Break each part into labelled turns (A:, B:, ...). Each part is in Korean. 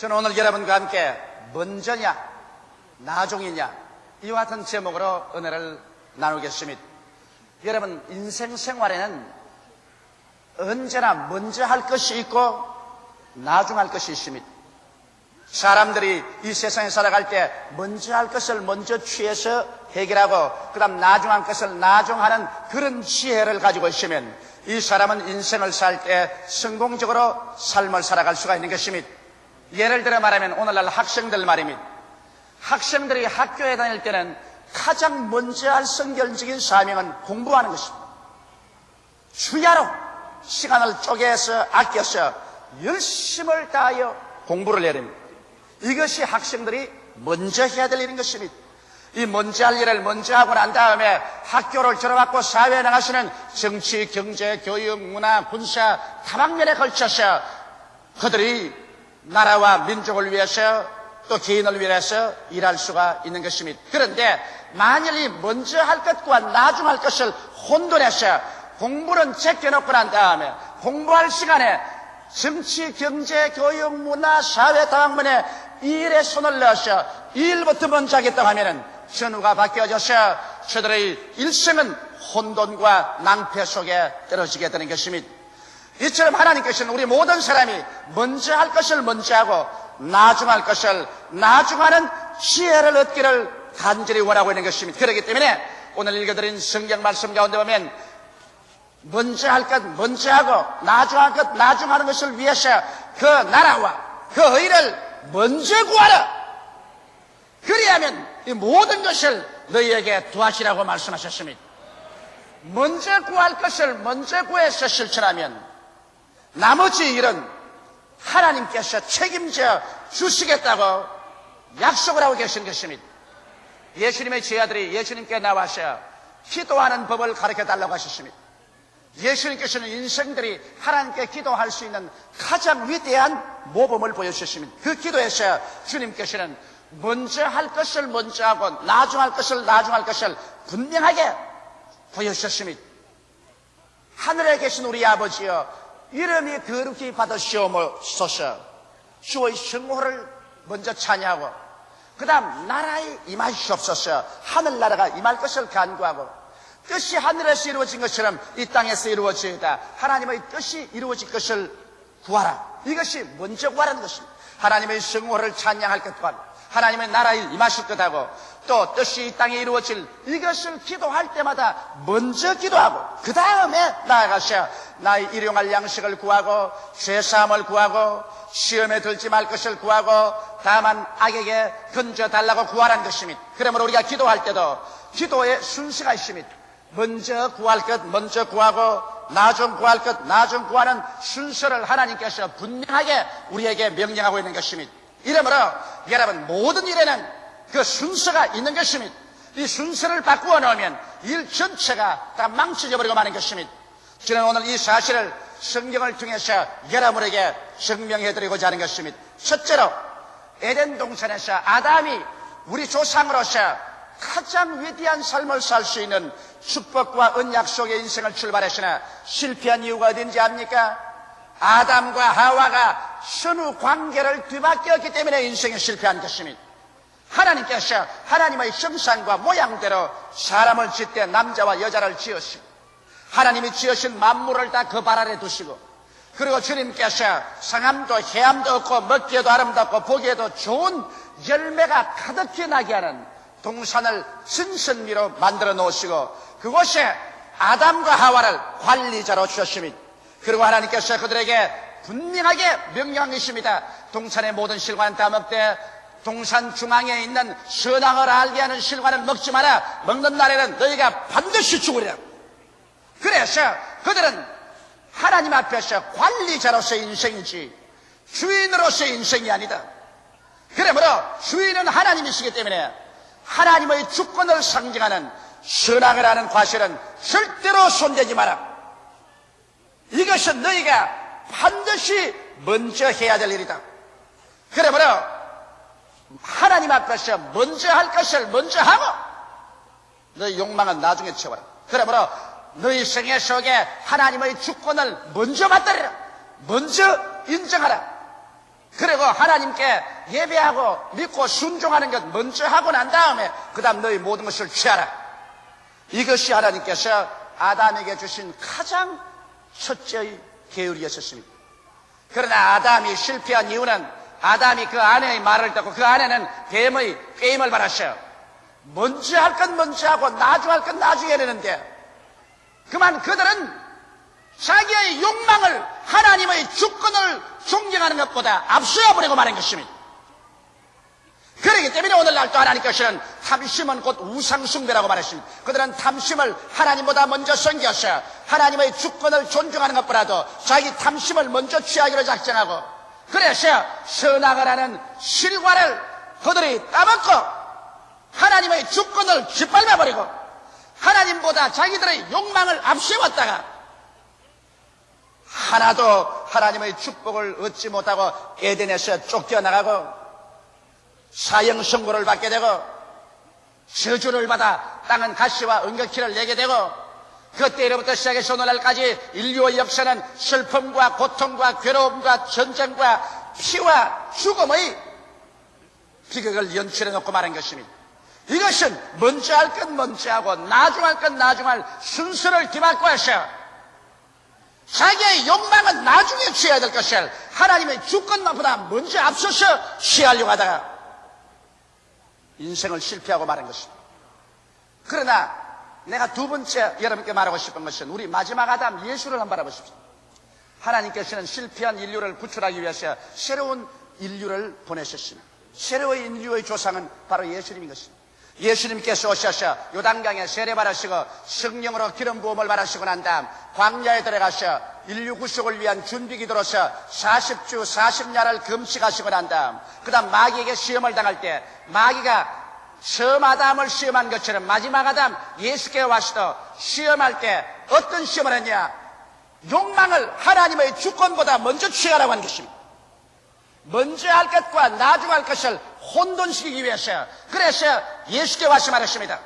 A: 저는 오늘 여러분과 함께 먼저냐 나중이냐 이와 같은 제목으로 은혜를 나누겠습니다. 여러분, 인생 생활에는 언제나 먼저 할 것이 있고 나중할 것이 있습니다. 사람들이 이 세상에 살아갈 때 먼저 할 것을 먼저 취해서 해결하고 그 다음 나중할 것을 나중하는 그런 지혜를 가지고 있으면 이 사람은 인생을 살 때 성공적으로 삶을 살아갈 수가 있는 것입니다. 예를 들어 말하면 오늘날 학생들 말입니다. 학생들이 학교에 다닐 때는 가장 먼저 할 성결적인 사명은 공부하는 것입니다. 주야로 시간을 쪼개서 아껴서 열심을 다하여 공부를 해야 됩니다. 이것이 학생들이 먼저 해야 될 일인 것입니다. 이 먼저 할 일을 먼저 하고 난 다음에 학교를 졸업하고 사회에 나가서는 정치, 경제, 교육, 문화, 군사 다방면에 걸쳐서 그들이 나라와 민족을 위해서 또 개인을 위해서 일할 수가 있는 것입니다. 그런데 만일 이 먼저 할 것과 나중 할 것을 혼돈해서 공부는 제껴놓고 난 다음에 공부할 시간에 정치, 경제, 교육, 문화, 사회 다방면에 일에 손을 넣어서 일부터 먼저 하겠다고 하면은 전후가 바뀌어져서 저들의 일생은 혼돈과 낭패 속에 떨어지게 되는 것입니다. 이처럼 하나님께서는 우리 모든 사람이 먼저 할 것을 먼저 하고 나중할 것을 나중하는 지혜를 얻기를 간절히 원하고 있는 것입니다. 그렇기 때문에 오늘 읽어드린 성경 말씀 가운데 보면 먼저 할 것 먼저 하고 나중할 것 나중하는 것을 위해서 그 나라와 그 의를 먼저 구하라. 그리하면 이 모든 것을 너희에게 도하시라고 말씀하셨습니다. 먼저 구할 것을 먼저 구해서 실천하면 나머지 일은 하나님께서 책임져 주시겠다고 약속을 하고 계신 것입니다. 예수님의 제자들이 예수님께 나와서 기도하는 법을 가르쳐 달라고 하셨습니다. 예수님께서는 인생들이 하나님께 기도할 수 있는 가장 위대한 모범을 보여주셨습니다. 그 기도에서 주님께서는 먼저 할 것을 먼저 하고 나중할 것을 나중할 것을 분명하게 보여주셨습니다. 하늘에 계신 우리 아버지여, 이름이 거룩히 받으시옵소서. 주의 성호를 먼저 찬양하고 그 다음 나라에 임하시옵소서. 하늘나라가 임할 것을 간구하고 뜻이 하늘에서 이루어진 것처럼 이 땅에서 이루어지이다. 하나님의 뜻이 이루어질 것을 구하라. 이것이 먼저 구하라는 것입니다. 하나님의 성호를 찬양할 것과 하나님의 나라에 임하실 것하고 또 뜻이 이 땅에 이루어질 이것을 기도할 때마다 먼저 기도하고 그 다음에 나아가서 나의 일용할 양식을 구하고 죄사함을 구하고 시험에 들지 말 것을 구하고 다만 악에게 건져달라고 구하라는 것입니다. 그러므로 우리가 기도할 때도 기도의 순서가 있습니다. 먼저 구할 것 먼저 구하고 나중 구할 것 나중 구하는 순서를 하나님께서 분명하게 우리에게 명령하고 있는 것입니다. 이러므로 여러분 모든 일에는 그 순서가 있는 것입니다. 이 순서를 바꾸어 놓으면 일 전체가 다 망쳐져 버리고 마는 것입니다. 저는 오늘 이 사실을 성경을 통해서 여러분에게 증명해드리고자 하는 것입니다. 첫째로 에덴 동산에서 아담이 우리 조상으로서 가장 위대한 삶을 살 수 있는 축복과 언약 속의 인생을 출발했으나 실패한 이유가 어딘지 압니까? 아담과 하와가 선후 관계를 뒤바뀌었기 때문에 인생이 실패한 것입니다. 하나님께서 하나님의 형상과 모양대로 사람을 짓 때 남자와 여자를 지으시고 하나님이 지으신 만물을 다 그 발 아래 두시고 그리고 주님께서 상함도 해함도 없고 먹기에도 아름답고 보기에도 좋은 열매가 가득히 나게 하는 동산을 진선미로 만들어 놓으시고 그곳에 아담과 하와를 관리자로 주셨습니다. 그리고 하나님께서 그들에게 분명하게 명령한 것입니다. 동산의 모든 실과는 다 먹되 동산 중앙에 있는 선악을 알게 하는 실과는 먹지 마라. 먹는 날에는 너희가 반드시 죽으리라. 그래서 그들은 하나님 앞에서 관리자로서의 인생이지 주인으로서의 인생이 아니다. 그러므로 주인은 하나님이시기 때문에 하나님의 주권을 상징하는 선악을 하는 과실은 절대로 손대지 마라. 이것은 너희가 반드시 먼저 해야 될 일이다. 그러므로 하나님 앞에서 먼저 할 것을 먼저 하고 너희 욕망은 나중에 채워라. 그러므로 너희 생애 속에 하나님의 주권을 먼저 받들으라. 먼저 인정하라. 그리고 하나님께 예배하고 믿고 순종하는 것 먼저 하고 난 다음에 그 다음 너희 모든 것을 취하라. 이것이 하나님께서 아담에게 주신 가장 첫째의 계율이었습니다. 그러나 아담이 실패한 이유는 아담이 그 아내의 말을 듣고 그 아내는 뱀의 꾀임을 받았어요. 먼저 할 건 먼저 하고 나중 할 건 나중에 내는데 그만 그들은 자기의 욕망을 하나님의 주권을 존경하는 것보다 앞서버리고 마는 것입니다. 그렇기 때문에 오늘날 또 하나님께서는 탐심은 곧 우상숭배라고 말했습니다. 그들은 탐심을 하나님보다 먼저 섬겨서 하나님의 주권을 존중하는 것보다도 자기 탐심을 먼저 취하기로 작정하고 그래서 선악을 하는 실과를 그들이 따먹고 하나님의 주권을 짓밟아버리고 하나님보다 자기들의 욕망을 앞세웠다가 하나도 하나님의 축복을 얻지 못하고 에덴에서 쫓겨나가고 사형 선고를 받게 되고 저주를 받아 땅은 가시와 은격키를 내게 되고 그때로부터 시작해서 오늘날까지 인류의 역사는 슬픔과 고통과 괴로움과 전쟁과 피와 죽음의 비극을 연출해 놓고 말한 것입니다. 이것은 먼저 할 건 먼저 하고 나중 할 건 나중 할 순서를 뒤바꿔 해서 자기의 욕망은 나중에 취해야 될 것을 하나님의 주권만보다 먼저 앞서서 취하려고 하다가 인생을 실패하고 말한 것입니다. 그러나 내가 두 번째 여러분께 말하고 싶은 것은 우리 마지막 아담 예수를 한번 바라보십시오. 하나님께서는 실패한 인류를 구출하기 위해서 새로운 인류를 보내셨습니다. 새로운 인류의 조상은 바로 예수님인 것입니다. 예수님께서 오셔서 요단강에 세례받으시고 성령으로 기름 부음을 받으시고 난 다음 광야에 들어가서 인류 구속을 위한 준비기도로서 40주 40야를 금식하시고 난 다음 그 다음 마귀에게 시험을 당할 때 마귀가 처음 아담을 시험한 것처럼 마지막 아담 예수께 와서도 시험할 때 어떤 시험을 했냐? 욕망을 하나님의 주권보다 먼저 취하라고 하는 것입니다. 먼저 할 것과 나중 할 것을 혼돈시키기 위해서 그래서 예수께 와서 말했습니다.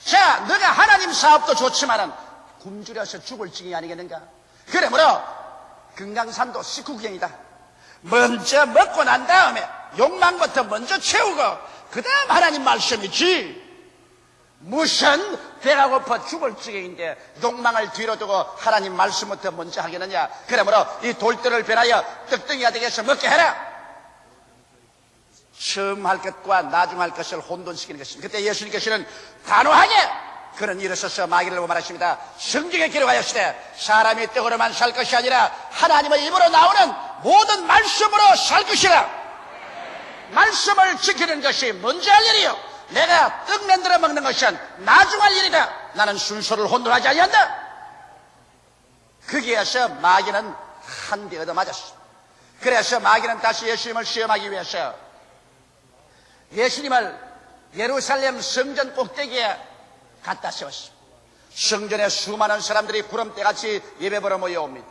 A: 자, 너가 하나님 사업도 좋지만은 굶주려서 죽을 지경이 아니겠는가? 그러므로 금강산도 식후경이다. 먼저 먹고 난 다음에 욕망부터 먼저 채우고 그 다음 하나님 말씀이지 무슨 배가 고파 죽을 지경인데 욕망을 뒤로 두고 하나님 말씀부터 먼저 하겠느냐? 그러므로 이 돌들을 변하여 떡덩이가 되게 해서 먹게 해라. 처음 할 것과 나중 할 것을 혼돈시키는 것입니다. 그때 예수님께서는 단호하게 그런 일어서서 마귀를 보고 말하십니다. 성경에 기록하였으되 사람이 떡으로만 살 것이 아니라 하나님의 입으로 나오는 모든 말씀으로 살 것이라. 말씀을 지키는 것이 먼저 할 일이요 내가 떡 만들어 먹는 것은 나중 할 일이다. 나는 순서를 혼돈하지 아니한다. 거기에서 마귀는 한 대 얻어맞았어. 그래서 마귀는 다시 예수님을 시험하기 위해서 예수님을 예루살렘 성전 꼭대기에 갖다 세웠습니다. 성전에 수많은 사람들이 구름대같이 예배보러 모여옵니다.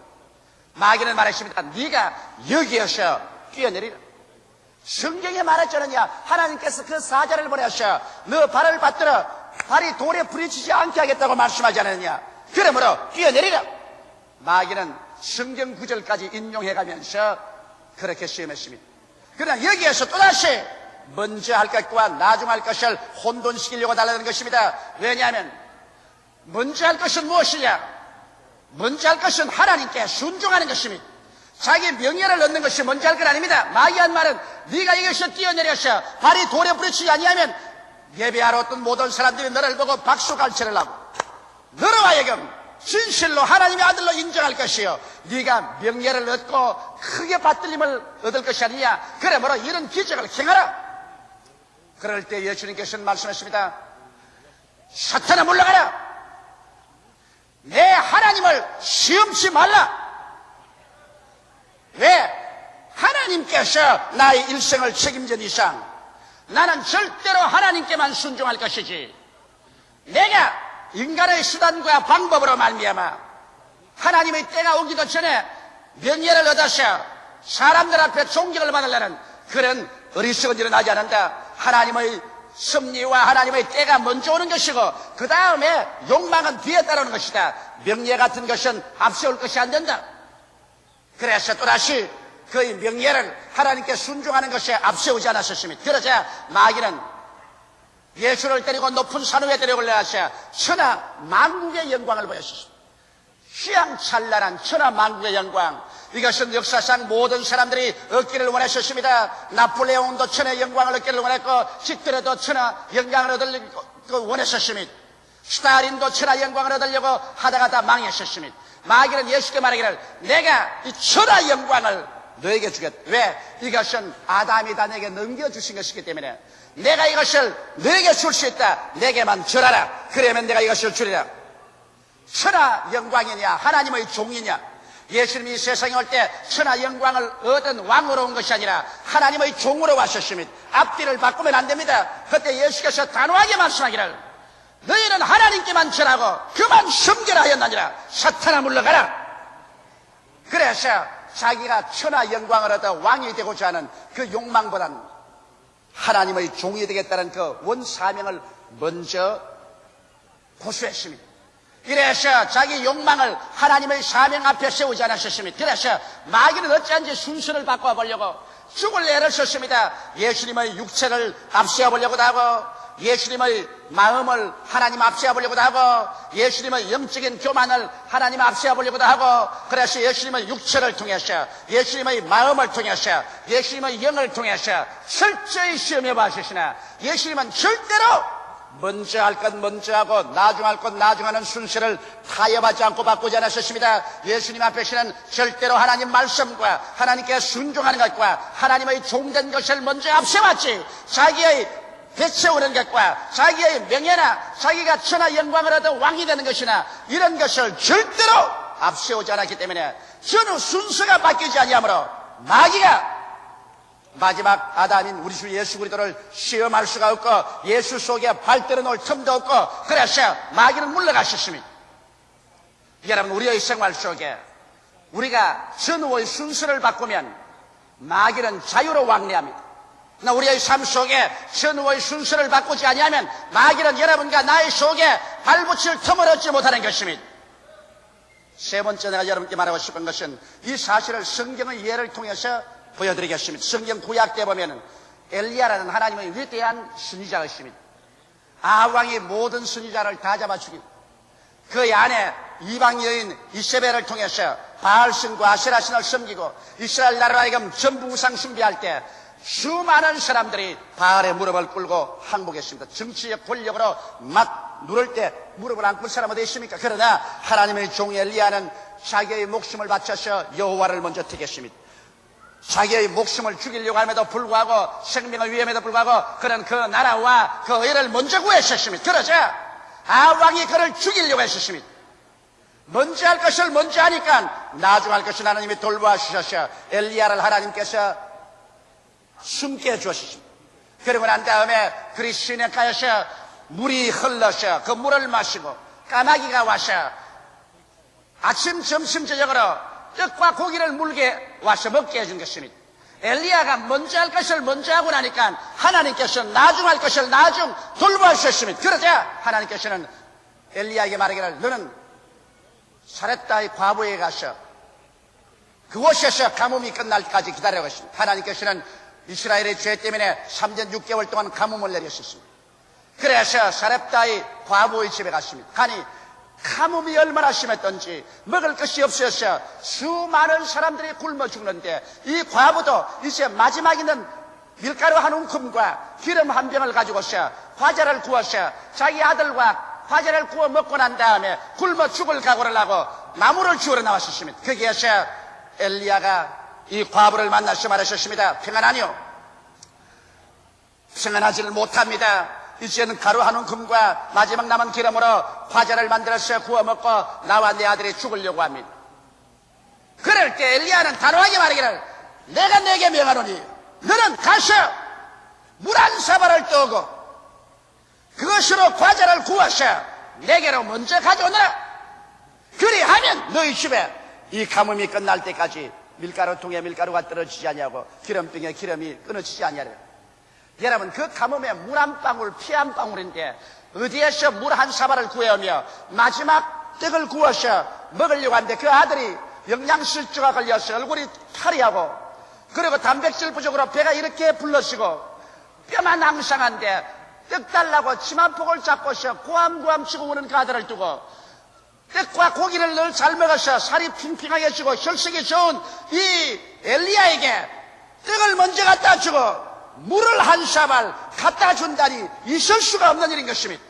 A: 마귀는 말했습니다. 네가 여기에서 뛰어내리라. 성경에 말했잖느냐. 하나님께서 그 사자를 보내셔 너 발을 받들어 발이 돌에 부딪히지 않게 하겠다고 말씀하지 않았느냐. 그러므로 뛰어내리라. 마귀는 성경 구절까지 인용해가면서 그렇게 시험했습니다. 그러나 여기에서 또다시 먼저 할 것과 나중 할 것을 혼돈시키려고 달라는 것입니다. 왜냐하면 먼저 할 것은 무엇이냐? 먼저 할 것은 하나님께 순종하는 것입니다. 자기 명예를 얻는 것이 먼저 할 건 아닙니다. 마귀한 말은 네가 여기서 뛰어내려서 발이 돌에 부딪히지 아니하면 예배하러 어떤 모든 사람들이 너를 보고 박수갈채를 하고 너로 하여금 진실로 하나님의 아들로 인정할 것이요 네가 명예를 얻고 크게 받들림을 얻을 것이 아니냐. 그러므로 이런 기적을 행하라. 그럴 때 예수님께서는 말씀하십니다. 사탄아 물러가라. 내 하나님을 시험치 말라. 왜? 하나님께서 나의 일생을 책임진 이상 나는 절대로 하나님께만 순종할 것이지 내가 인간의 수단과 방법으로 말미암아 하나님의 때가 오기도 전에 명예를 얻어서 사람들 앞에 존경을 받으려는 그런 어리석은 일은 하지 않는다. 하나님의 섭리와 하나님의 때가 먼저 오는 것이고 그 다음에 욕망은 뒤에 따르는 것이다. 명예 같은 것은 앞세울 것이 안 된다. 그래서 또다시 그의 명예를 하나님께 순종하는 것에 앞세우지 않았었습니다. 그러자 마귀는 예수를 데리고 높은 산 위에 데려올려서 천하 만국의 영광을 보였습니다. 휘황찬란한 천하 만국의 영광. 이것은 역사상 모든 사람들이 얻기를 원했었습니다. 나폴레옹도 천하 영광을 얻기를 원했고, 히틀러도 천하 영광을 얻으려고 원했었습니다. 스탈린도 천하 영광을 얻으려고 하다가 다 망했었습니다. 마귀는 예수께 말하기를 내가 이 천하 영광을 너에게 주겠다. 왜? 이것은 아담이 다 내게 넘겨주신 것이기 때문에 내가 이것을 너에게 줄 수 있다. 내게만 절하라. 그러면 내가 이것을 주리라. 천하 영광이냐 하나님의 종이냐. 예수님이 세상에 올 때 천하 영광을 얻은 왕으로 온 것이 아니라 하나님의 종으로 왔었습니다. 앞뒤를 바꾸면 안 됩니다. 그때 예수께서 단호하게 말씀하기를 너희는 하나님께만 절하고 그만 섬기라 하였느니라. 사탄아 물러가라. 그래서 자기가 천하 영광을 얻어 왕이 되고자 하는 그 욕망보다는 하나님의 종이 되겠다는 그 원사명을 먼저 고수했습니다. 그래서 자기 욕망을 하나님의 사명 앞에 세우지 않았었습니다. 그래서 마귀는 어찌한지 순서를 바꿔보려고 죽을 애를 썼습니다. 예수님의 육체를 앞세워보려고도 하고, 예수님의 마음을 하나님 앞세워보려고도 하고, 예수님의 영적인 교만을 하나님 앞세워보려고도 하고, 그래서 예수님의 육체를 통해서, 예수님의 마음을 통해서, 예수님의 영을 통해서 철저히 시험해 봐주시나 예수님은 절대로 먼저 할 것 먼저 하고 나중 할 것 나중하는 순서를 타협하지 않고 바꾸지 않았었습니다. 예수님 앞에서는 절대로 하나님 말씀과 하나님께 순종하는 것과 하나님의 종된 것을 먼저 앞세웠지, 자기의 배채우는 것과 자기의 명예나 자기가 천하 영광을 얻어 왕이 되는 것이나 이런 것을 절대로 앞세우지 않았기 때문에 전후 순서가 바뀌지 아니하므로 마귀가 마지막 아담인 우리 주 예수 그리스도를 시험할 수가 없고 예수 속에 발들어 놓을 틈도 없고, 그래서 마귀는 물러가셨습니다. 여러분, 우리의 생활 속에 우리가 전후의 순서를 바꾸면 마귀는 자유로 왕래합니다. 그러나 우리의 삶 속에 전후의 순서를 바꾸지 아니하면 마귀는 여러분과 나의 속에 발붙일 틈을 얻지 못하는 것입니다. 세 번째 내가 여러분께 말하고 싶은 것은 이 사실을 성경의 예를 통해서 보여드리겠습니다. 성경 구약 때 보면은 엘리야라는 하나님의 위대한 선지자가 있습니다. 아합왕이 모든 선지자를 다 잡아 죽이고 그의 아내 이방 여인 이세벨을 통해서 바알신과 아세라신을 섬기고 이스라엘 나라로 하여금 전부우상 숭배할 때 수많은 사람들이 바알의 무릎을 꿇고 항복했습니다. 정치적 권력으로 막 누를 때 무릎을 안 꿇을 사람 어디 있습니까? 그러나 하나님의 종 엘리야는 자기의 목숨을 바쳐서 여호와를 먼저 택했습니다. 자기의 목숨을 죽이려고 함에도 불구하고, 생명을 위험에도 불구하고 그는 그 나라와 그 의를 먼저 구했었습니다. 그러자 아합왕이 그를 죽이려고 했었습니다. 먼저 할 것을 먼저 하니까 나중 할 것을 하나님이 돌보아 주셔서 엘리야를 하나님께서 숨게 해주었습니다. 그리고 난 다음에 그리 시내가에서 물이 흘러서 그 물을 마시고 까마귀가 와서 아침, 점심, 저녁으로 떡과 고기를 물게 와서 먹게 해준 것입니다. 엘리야가 먼저 할 것을 먼저 하고 나니까 하나님께서 나중 할 것을 나중 돌보아 주셨습니다. 그러자 하나님께서는 엘리야에게 말하기를 너는 사렙다의 과부에 가서 그곳에서 가뭄이 끝날 때까지 기다려고 했습니다. 하나님께서는 이스라엘의 죄 때문에 3년 6개월 동안 가뭄을 내렸었습니다. 그래서 사렙다의 과부의 집에 갔습니다. 가니 가뭄이 얼마나 심했던지 먹을 것이 없어서 수많은 사람들이 굶어 죽는데 이 과부도 이제 마지막 있는 밀가루 한 움큼과 기름 한 병을 가지고서 과자를 구워서 자기 아들과 과자를 구워 먹고 난 다음에 굶어 죽을 각오를 하고 나무를 주우러 나왔었습니다. 거기에서 엘리야가 이 과부를 만나서 말하셨습니다. 평안하니요? 평안하지를 못합니다. 이제는 가루 한 움큼과 마지막 남은 기름으로 과자를 만들어서 구워 먹고 나와 내 아들이 죽으려고 합니다. 그럴 때 엘리야는 단호하게 말하기를 내가 내게 명하노니 너는 가서 물 한 사발을 떠오고 그것으로 과자를 구워서 내게로 먼저 가져오너라. 그리하면 너희 집에 이 가뭄이 끝날 때까지 밀가루통에 밀가루가 떨어지지 아니하고 기름병에 기름이 끊어지지 아니하리라. 여러분, 그 가뭄에 물 한 방울, 피 한 방울인데 어디에서 물 한 사발을 구해오며 마지막 떡을 구워서 먹으려고 하는데 그 아들이 영양실조가 걸려서 얼굴이 파리하고 그리고 단백질 부족으로 배가 이렇게 불러시고 뼈만 앙상한데 떡 달라고 침 한 폭을 잡고서 고함고함 치고 우는 그 아들을 두고 떡과 고기를 늘 잘 먹어서 살이 핑핑하게 찌고 혈색이 좋은 이 엘리야에게 떡을 먼저 갖다 주고 물을 한 사발 갖다 준다니 있을 수가 없는 일인 것입니다.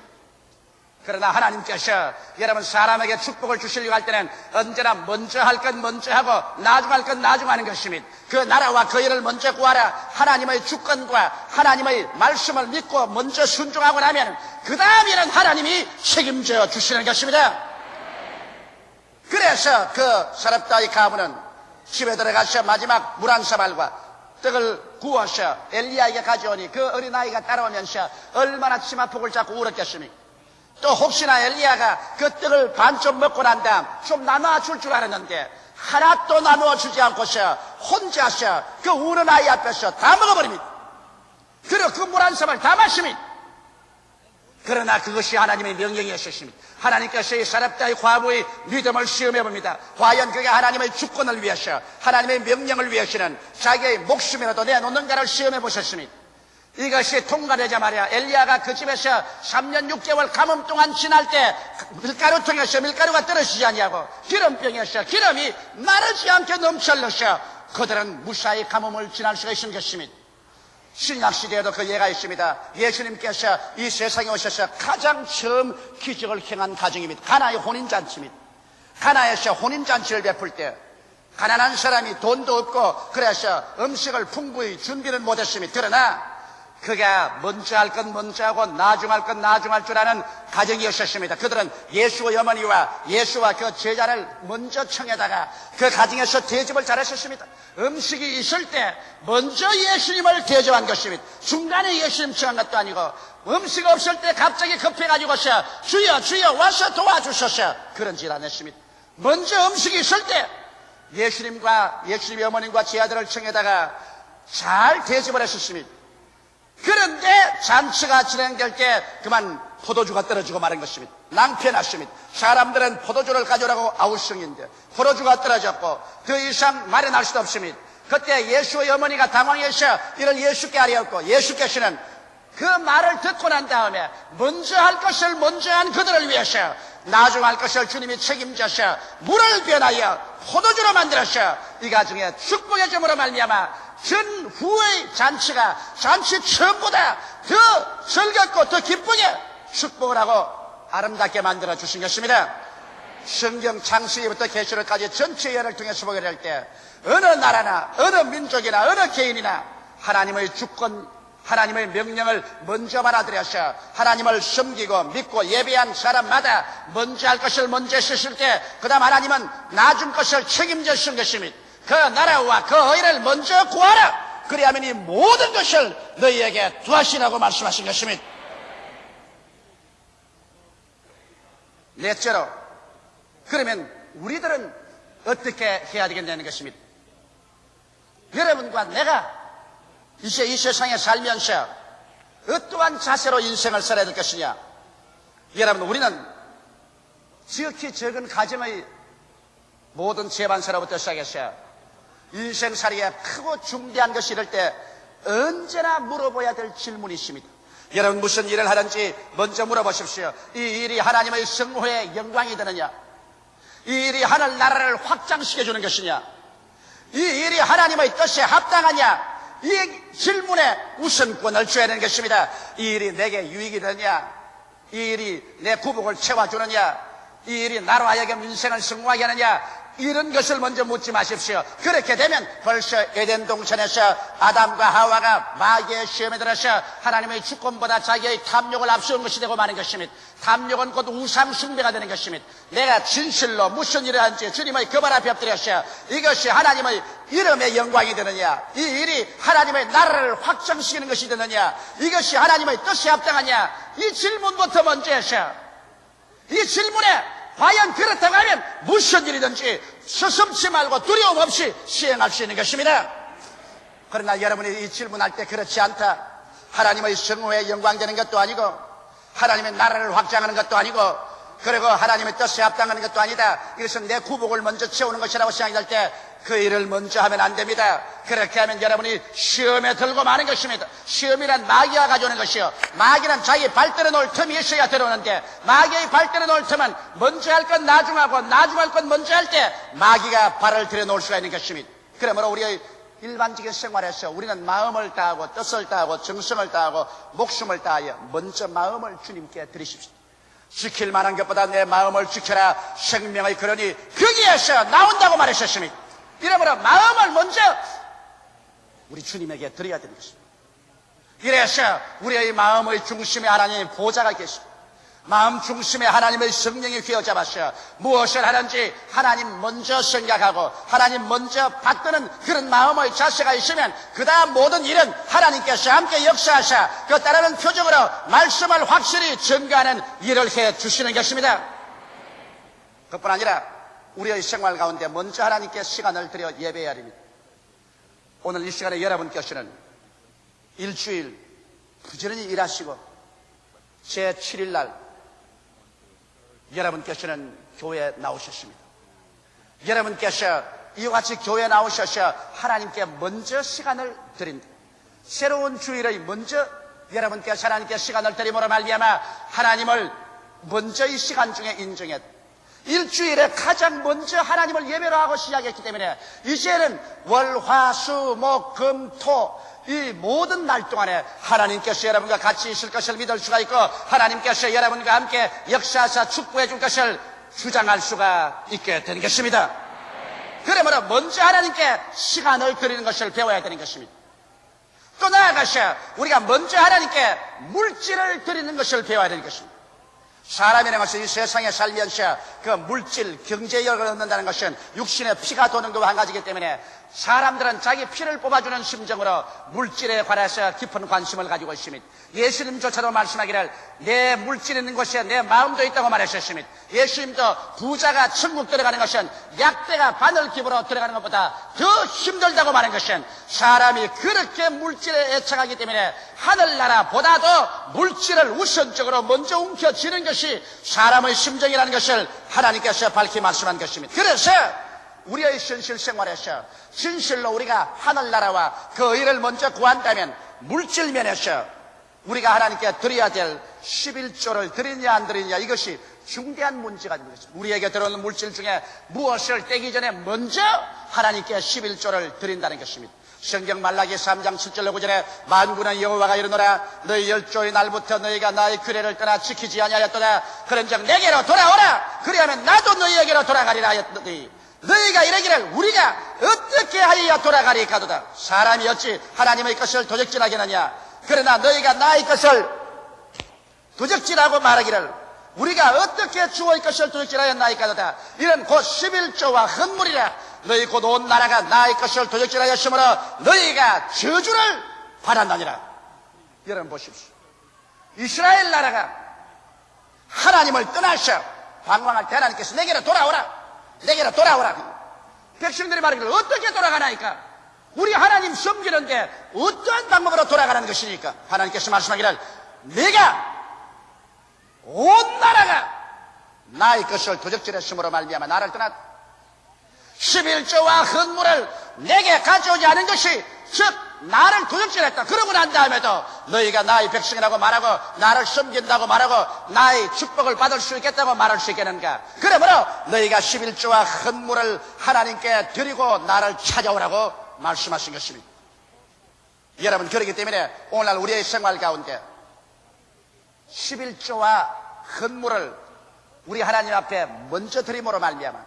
A: 그러나 하나님께서 여러분 사람에게 축복을 주시려고 할 때는 언제나 먼저 할 건 먼저 하고 나중 할 건 나중 하는 것입니다. 그 나라와 그 일을 먼저 구하라. 하나님의 주권과 하나님의 말씀을 믿고 먼저 순종하고 나면 그 다음에는 하나님이 책임져 주시는 것입니다. 그래서 그 사렙다의 가문은 집에 들어가서 마지막 물 한 사발과 떡을 구워서 엘리야에게 가져오니 그 어린아이가 따라오면서 얼마나 치마폭을 잡고 울었겠습니까? 또 혹시나 엘리야가 그 떡을 반쯤 먹고 난 다음 좀 나눠줄 줄 알았는데 하나도 나누어주지 않고서 혼자서 그 우는 아이 앞에서 다 먹어버립니다. 그리고 그 물 한 사발 다 마십니다. 그러나 그것이 하나님의 명령이었습니다. 하나님께서 이 사렙다의 과부의 믿음을 시험해 봅니다. 과연 그게 하나님의 주권을 위해서 하나님의 명령을 위해서는 자기의 목숨이라도 내놓는가를 시험해 보셨습니다. 이것이 통과되자 말이야 엘리야가 그 집에서 3년 6개월 가뭄 동안 지날 때 밀가루통에서 밀가루가 떨어지지 아니하고 기름병에서 기름이 마르지 않게 넘쳐흘러서 그들은 무사히 가뭄을 지날 수가 있는 것입니다. 신약시대에도 그 예가 있습니다. 예수님께서 이 세상에 오셔서 가장 처음 기적을 행한 가정입니다. 가나의 혼인잔치입니다. 가나에서 혼인잔치를 베풀 때 가난한 사람이 돈도 없고 그래서 음식을 풍부히 준비는 못했습니다. 그러나 그가 먼저 할 건 먼저 하고 나중 할 건 나중 할 줄 아는 가정이었습니다. 그들은 예수의 어머니와 예수와 그 제자를 먼저 청해다가 그 가정에서 대접을 잘하셨습니다. 음식이 있을 때 먼저 예수님을 대접한 것입니다. 중간에 예수님 청한 것도 아니고 음식 없을 때 갑자기 급해가지고서 주여 주여 와서 도와주소서 그런 짓 안 했습니다. 먼저 음식이 있을 때 예수님과 예수님의 어머님과 제자들을 청해다가 잘 대접을 했었습니다. 그런데 잔치가 진행될 때 그만 포도주가 떨어지고 마는 것입니다. 낭패났습니다. 사람들은 포도주를 가져오라고 아우성인데 포도주가 떨어졌고 더 이상 마련할 수도 없습니다. 그때 예수의 어머니가 당황해서 이를 예수께 아뢰었고 예수께서는 그 말을 듣고 난 다음에 먼저 할 것을 먼저 한 그들을 위해서 나중 할 것을 주님이 책임져서 물을 변하여 포도주로 만들어서 이 가정에 축복의 점으로 말미암아 전후의 잔치가 잔치 처음보다 더 즐겁고 더 기쁘게 축복을 하고 아름답게 만들어 주신 것입니다. 성경 창세기부터 계시록까지 전체 예를 통해서 보게 될 때 어느 나라나 어느 민족이나 어느 개인이나 하나님의 주권 하나님의 명령을 먼저 받아들여서 하나님을 섬기고 믿고 예배한 사람마다 먼저 할 것을 먼저 했을 때 그 다음 하나님은 나중 것을 책임져 주신 것입니다. 그 나라와 그 의를 먼저 구하라. 그리하면 이 모든 것을 너희에게 두하시라고 말씀하신 것입니다. 넷째로 그러면 우리들은 어떻게 해야 되겠냐는 것입니다. 여러분과 내가 이제 이 세상에 살면서 어떠한 자세로 인생을 살아야 될 것이냐. 여러분 우리는 지극히 적은 가정의 모든 재반사로부터 시작해서 인생살이에 크고 중대한 것이 이럴 때 언제나 물어봐야 될 질문이 있습니다. 여러분 무슨 일을 하든지 먼저 물어보십시오. 이 일이 하나님의 성호의 영광이 되느냐, 이 일이 하늘나라를 확장시켜주는 것이냐, 이 일이 하나님의 뜻에 합당하냐, 이 질문에 우선권을 줘야 되는 것입니다. 이 일이 내게 유익이 되느냐, 이 일이 내 구복을 채워주느냐, 이 일이 나로 하여금 인생을 성공하게 하느냐, 이런 것을 먼저 묻지 마십시오. 그렇게 되면 벌써 에덴 동산에서 아담과 하와가 마귀의 시험에 들어서 하나님의 주권보다 자기의 탐욕을 앞세운 것이 되고 마는 것입니다. 탐욕은 곧 우상 숭배가 되는 것입니다. 내가 진실로 무슨 일을 하는지 주님의 그 발 앞에 엎드려서 이것이 하나님의 이름의 영광이 되느냐, 이 일이 하나님의 나라를 확장시키는 것이 되느냐, 이것이 하나님의 뜻에 합당하냐, 이 질문부터 먼저 해서 이 질문에 과연 그렇다고 하면 무슨 일이든지 서슴지 말고 두려움 없이 시행할 수 있는 것입니다. 그러나 여러분이 이 질문할 때 그렇지 않다, 하나님의 성호에 영광되는 것도 아니고 하나님의 나라를 확장하는 것도 아니고 그리고 하나님의 뜻에 합당하는 것도 아니다, 이것은 내 구복을 먼저 채우는 것이라고 생각이 될 때 그 일을 먼저 하면 안 됩니다. 그렇게 하면 여러분이 시험에 들고 마는 것입니다. 시험이란 마귀가 가져오는 것이요, 마귀는 자기 발들어 놓을 틈이 있어야 들어오는데, 마귀의 발들어 놓을 틈은 먼저 할 건 나중하고 나중 할 건 먼저 할 때 마귀가 발을 들여 놓을 수가 있는 것입니다. 그러므로 우리의 일반적인 생활에서 우리는 마음을 다하고 뜻을 다하고 정성을 다하고 목숨을 다하여 먼저 마음을 주님께 드리십시오. 지킬 만한 것보다 내 마음을 지켜라, 생명의 근원이 거기에서 나온다고 말하셨습니다. 이러므로 마음을 먼저 우리 주님에게 드려야 되는 것입니다. 이래서 우리의 마음의 중심에 하나님의 보좌가 계십니다. 마음 중심에 하나님의 성령이 휘어잡아서 무엇을 하든지 하나님 먼저 생각하고 하나님 먼저 받드는 그런 마음의 자세가 있으면 그 다음 모든 일은 하나님께서 함께 역사하사 그 따르는 표적으로 말씀을 확실히 증거하는 일을 해주시는 것입니다. 그뿐 아니라 우리의 생활 가운데 먼저 하나님께 시간을 들여 예배해야 합니다. 오늘 이 시간에 여러분께서는 일주일 부지런히 일하시고 제7일 날 여러분께서는 교회에 나오셨습니다. 여러분께서 이와 같이 교회에 나오셔서 하나님께 먼저 시간을 드린다. 새로운 주일의 먼저 여러분께서 하나님께 시간을 드림으로 말미암아 하나님을 먼저 이 시간 중에 인정했다. 일주일에 가장 먼저 하나님을 예배로 하고 시작했기 때문에 이제는 월, 화, 수, 목, 금, 토 이 모든 날 동안에 하나님께서 여러분과 같이 있을 것을 믿을 수가 있고 하나님께서 여러분과 함께 역사하사 축복해 줄 것을 주장할 수가 있게 되는 것입니다. 그러므로 먼저 하나님께 시간을 드리는 것을 배워야 되는 것입니다. 또 나아가서 우리가 먼저 하나님께 물질을 드리는 것을 배워야 되는 것입니다. 사람이라는 것은 이 세상에 살면서 그 물질, 경제력을 얻는다는 것은 육신의 피가 도는 것과 한 가지이기 때문에 사람들은 자기 피를 뽑아주는 심정으로 물질에 관해서 깊은 관심을 가지고 있습니다. 예수님조차도 말씀하기를 내 물질 있는 곳에 내 마음도 있다고 말하셨습니다. 예수님도 부자가 천국 들어가는 것은 약대가 바늘깁으로 들어가는 것보다 더 힘들다고 말한 것은 사람이 그렇게 물질에 애착하기 때문에 하늘나라보다도 물질을 우선적으로 먼저 움켜쥐는 것이 사람의 심정이라는 것을 하나님께서 밝히 말씀한 것입니다. 그래서 우리의 현실 생활에서 진실로 우리가 하늘나라와 그 의를 먼저 구한다면 물질 면에서 우리가 하나님께 드려야 될 11조를 드리냐 안 드리냐 이것이 중대한 문제가 되는 것입니다. 우리에게 들어오는 물질 중에 무엇을 떼기 전에 먼저 하나님께 11조를 드린다는 것입니다. 성경 말라기 3장 7절로 9절에 만군의 여호와가 이르노라 너희 열조의 날부터 너희가 나의 규례를 떠나 지키지 아니하였도다. 그런즉 내게로 돌아오라. 그리하면 나도 너희에게로 돌아가리라 하였더니 너희가 이러기를 우리가 어떻게 하여야 돌아가리까도다. 사람이 어찌 하나님의 것을 도적질하겠느냐. 그러나 너희가 나의 것을 도적질하고 말하기를 우리가 어떻게 주의 것을 도적질하였나이까도다. 이는 곧 11조와 헌물이라. 너희 곧 온 나라가 나의 것을 도적질하였으므로 너희가 저주를 받았나니라. 여러분 보십시오. 이스라엘 나라가 하나님을 떠나서 방황할 때 하나님께서 내게로 돌아오라. 내게로 돌아오라. 백성들이 말하기를 어떻게 돌아가나이까? 우리 하나님 섬기는데 어떠한 방법으로 돌아가는 것이니까? 하나님께서 말씀하기를 내가 온 나라가 나의 것을 도적질했으므로 말미암아 나를 떠났다. 11조와 헌물을 내게 가져오지 않은 것이 즉 나를 도적질했다. 그러고 난 다음에도 너희가 나의 백성이라고 말하고 나를 섬긴다고 말하고 나의 축복을 받을 수 있겠다고 말할 수 있겠는가? 그러므로 너희가 11조와 헌물을 하나님께 드리고 나를 찾아오라고 말씀하신 것입니다. 여러분 그렇기 때문에 오늘날 우리의 생활 가운데 11조와 헌물을 우리 하나님 앞에 먼저 드림으로 말미암아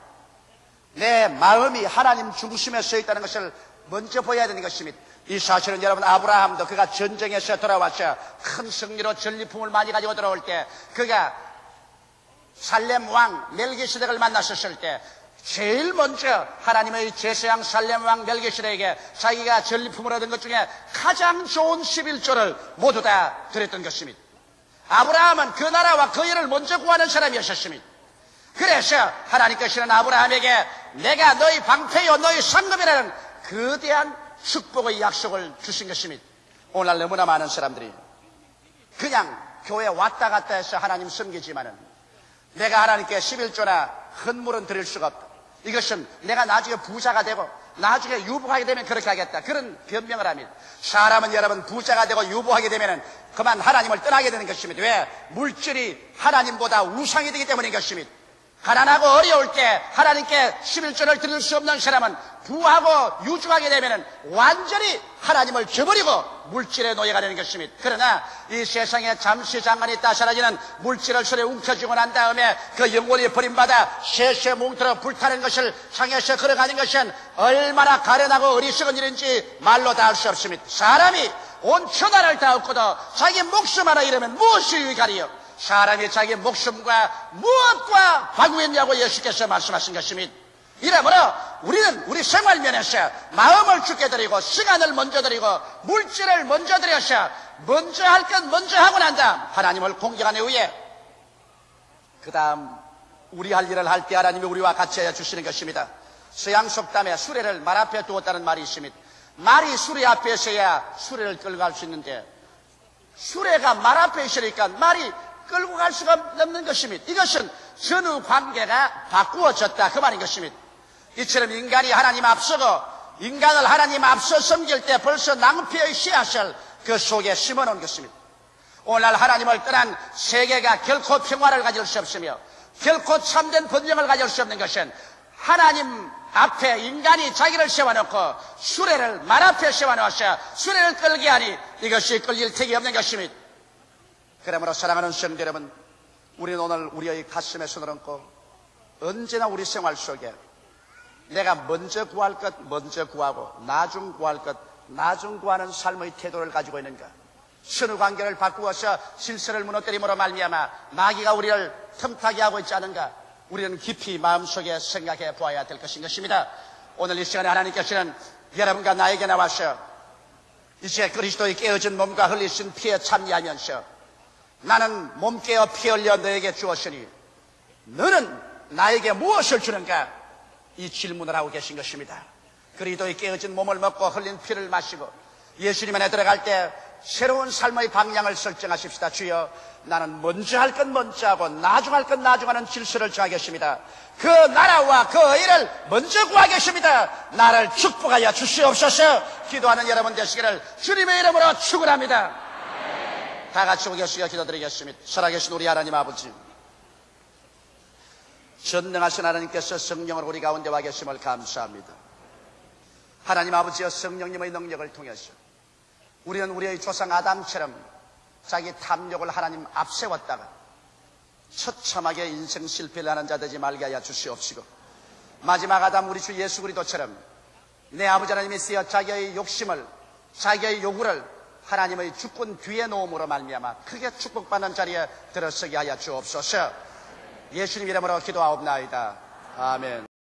A: 내 마음이 하나님 중심에 서 있다는 것을 먼저 보여야 되는 것입니다. 이 사실은 여러분 아브라함도 그가 전쟁에서 돌아와서 큰 승리로 전리품을 많이 가지고 들어올 때 그가 살렘 왕 멜기세덱을 만났었을 때 제일 먼저 하나님의 제사장 살렘 왕 멜기세덱에게 자기가 전리품을 얻은 것 중에 가장 좋은 11조를 모두 다 드렸던 것입니다. 아브라함은 그 나라와 그 일을 먼저 구하는 사람이었습니다. 그래서 하나님께서는 아브라함에게 내가 너희 방패요 너희 상급이라는 거대한 축복의 약속을 주신 것입니다. 오늘날 너무나 많은 사람들이 그냥 교회 왔다 갔다 해서 하나님 섬기지만은 내가 하나님께 11조나 헌물은 드릴 수가 없다. 이것은 내가 나중에 부자가 되고 나중에 유보하게 되면 그렇게 하겠다. 그런 변명을 합니다. 사람은 여러분 부자가 되고 유보하게 되면 그만 하나님을 떠나게 되는 것입니다. 왜? 물질이 하나님보다 우상이 되기 때문인 것입니다. 가난하고 어려울 때 하나님께 11조를 드릴 수 없는 사람은 부하고 유중하게 되면 완전히 하나님을 저버리고 물질에 노예가 되는 것입니다. 그러나 이 세상에 잠시 잠깐 있다 사라지는 물질을 손에 움켜쥐고 난 다음에 그 영혼이 버림받아 쇠쇠 뭉틀어 불타는 것을 향해서 걸어가는 것은 얼마나 가련하고 어리석은 일인지 말로 다 할 수 없습니다. 사람이 온 천하를 다 얻고도 자기 목숨 하나 잃으면 무엇이 유익하리요? 사람이 자기 목숨과 무엇과 바꾸겠냐고 예수께서 말씀하신 것입니다. 이러므로 우리는 우리 생활면에서 마음을 죽게 드리고 시간을 먼저 드리고 물질을 먼저 드려서 먼저 할 것 먼저 하고 난 다음 하나님을 공경한 후에 그 다음 우리 할 일을 할 때 하나님이 우리와 같이 하여 주시는 것입니다. 서양 속담에 수레를 말 앞에 두었다는 말이 있습니다. 말이 수레 앞에 있어야 수레를 끌고 갈 수 있는데 수레가 말 앞에 있으니까 말이 끌고 갈 수가 없는 것입니다. 이것은 선후 관계가 바꾸어졌다 그 말인 것입니다. 이처럼 인간이 하나님 앞서고 인간을 하나님 앞서 섬길 때 벌써 낭패의 씨앗을 그 속에 심어놓은 것입니다. 오늘날 하나님을 떠난 세계가 결코 평화를 가질 수 없으며 결코 참된 번영을 가질 수 없는 것은 하나님 앞에 인간이 자기를 세워놓고 수레를 말 앞에 세워놓아서 수레를 끌게 하니 이것이 끌릴 택이 없는 것입니다. 그러므로 사랑하는 성도 여러분, 우리는 오늘 우리의 가슴에 손을 얹고 언제나 우리 생활 속에 내가 먼저 구할 것 먼저 구하고 나중 구할 것 나중 구하는 삶의 태도를 가지고 있는가? 선후 관계를 바꾸어서 질서를 무너뜨림으로 말미암아 마귀가 우리를 틈타게 하고 있지 않은가? 우리는 깊이 마음속에 생각해 보아야 될 것입니다. 오늘 이 시간에 하나님께서는 여러분과 나에게 나와서 이제 그리스도의 깨어진 몸과 흘리신 피에 참여하면서 나는 몸 깨어 피 흘려 너에게 주었으니 너는 나에게 무엇을 주는가? 이 질문을 하고 계신 것입니다. 그리스도의 깨어진 몸을 먹고 흘린 피를 마시고 예수님 안에 들어갈 때 새로운 삶의 방향을 설정하십시다. 주여, 나는 먼저 할 것 먼저 하고 나중 할 것 나중 하는 질서를 정하겠습니다. 그 나라와 그 의를 먼저 구하겠습니다. 나를 축복하여 주시옵소서. 기도하는 여러분 되시기를 주님의 이름으로 축원합니다. 다 같이 오겠으여 기도드리겠습니다. 살아계신 우리 하나님 아버지, 전능하신 하나님께서 성령을 우리 가운데 와 계심을 감사합니다. 하나님 아버지여, 성령님의 능력을 통해서 우리는 우리의 조상 아담처럼 자기 탐욕을 하나님 앞세웠다가 처참하게 인생 실패를 하는 자 되지 말게 하여 주시옵시고, 마지막 아담 우리 주 예수 그리스도처럼 내 아버지 하나님이 쓰여 자기의 욕심을 자기의 요구를 하나님의 주권 뒤에 놓음으로 말미암아 크게 축복받는 자리에 들어서게 하여 주옵소서. 예수님 이름으로 기도하옵나이다. 아멘.